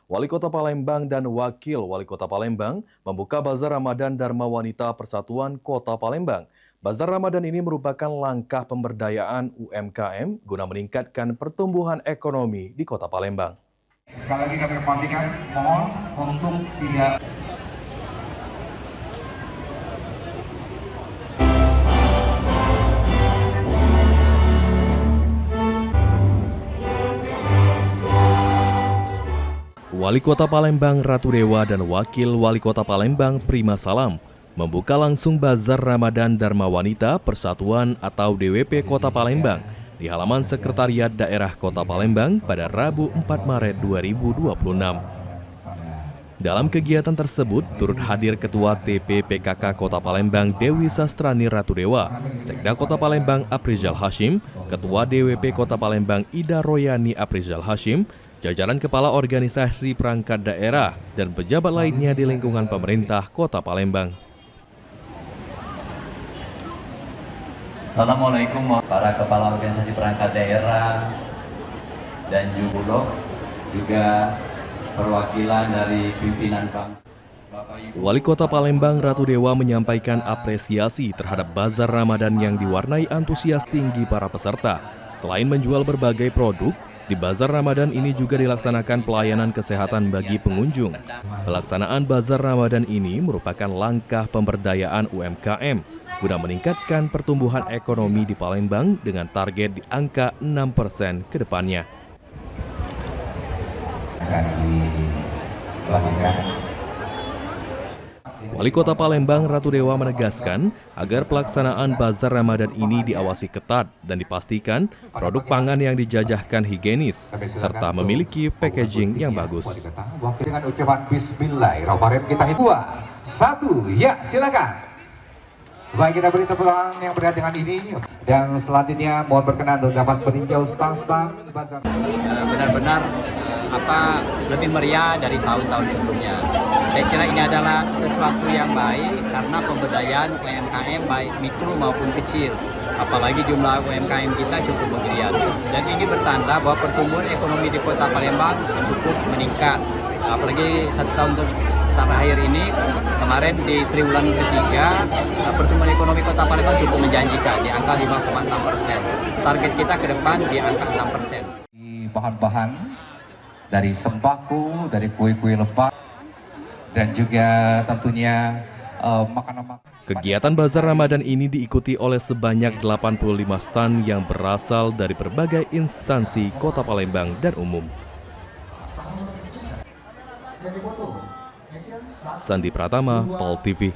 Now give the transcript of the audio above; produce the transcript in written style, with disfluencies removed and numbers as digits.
Wali Kota Palembang dan Wakil Wali Kota Palembang membuka Bazar Ramadan Dharma Wanita Persatuan Kota Palembang. Bazar Ramadan ini merupakan langkah pemberdayaan UMKM guna meningkatkan pertumbuhan ekonomi di Kota Palembang. Sekali lagi kami pastikan, mohon untuk tidak Wali Kota Palembang Ratu Dewa dan Wakil Wali Kota Palembang Prima Salam membuka langsung Bazar Ramadan Dharma Wanita Persatuan atau DWP Kota Palembang di halaman Sekretariat Daerah Kota Palembang pada Rabu 4 Maret 2026. Dalam kegiatan tersebut turut hadir Ketua TPPKK Kota Palembang Dewi Sastrani Ratu Dewa, Sekda Kota Palembang Aprizal Hashim, Ketua DWP Kota Palembang Ida Royani Aprizal Hashim, jajaran kepala organisasi perangkat daerah, dan pejabat lainnya di lingkungan pemerintah Kota Palembang. Assalamualaikum para kepala organisasi perangkat daerah dan juga perwakilan dari pimpinan bangsa. Wali Kota Palembang Ratu Dewa menyampaikan apresiasi terhadap Bazar Ramadan yang diwarnai antusias tinggi para peserta. Selain menjual berbagai produk, di Bazar Ramadan ini juga dilaksanakan pelayanan kesehatan bagi pengunjung. Pelaksanaan Bazar Ramadan ini merupakan langkah pemberdayaan UMKM guna meningkatkan pertumbuhan ekonomi di Palembang dengan target di angka 6% ke depannya. Wali Kota Palembang Ratu Dewa menegaskan agar pelaksanaan Bazar Ramadan ini diawasi ketat dan dipastikan produk pangan yang dijajahkan higienis serta memiliki packaging yang bagus. Dengan ucapan Bismillahirrahmanirrahim kita hitung 1, ya silakan. Baik, kita beri tepuk tangan yang berat dengan ini, dan selanjutnya mohon berkenan untuk dapat meninjau stang-stang Bazar. Benar-benar lebih meriah dari tahun-tahun sebelumnya. Saya kira ini adalah sesuatu yang baik karena pemberdayaan UMKM baik mikro maupun kecil. Apalagi jumlah UMKM kita cukup menggeliat. Dan ini bertanda bahwa pertumbuhan ekonomi di Kota Palembang cukup meningkat. Apalagi 1 tahun terakhir ini, kemarin di triwulan ketiga, pertumbuhan ekonomi Kota Palembang cukup menjanjikan di angka 5,6%. Target kita ke depan di angka 6%. Bahan-bahan dari sembako, dari kue-kue lepas, dan juga tentunya makanan. Kegiatan Bazar Ramadan ini diikuti oleh sebanyak 85 stan yang berasal dari berbagai instansi Kota Palembang dan umum. Sandi Pratama, POL TV.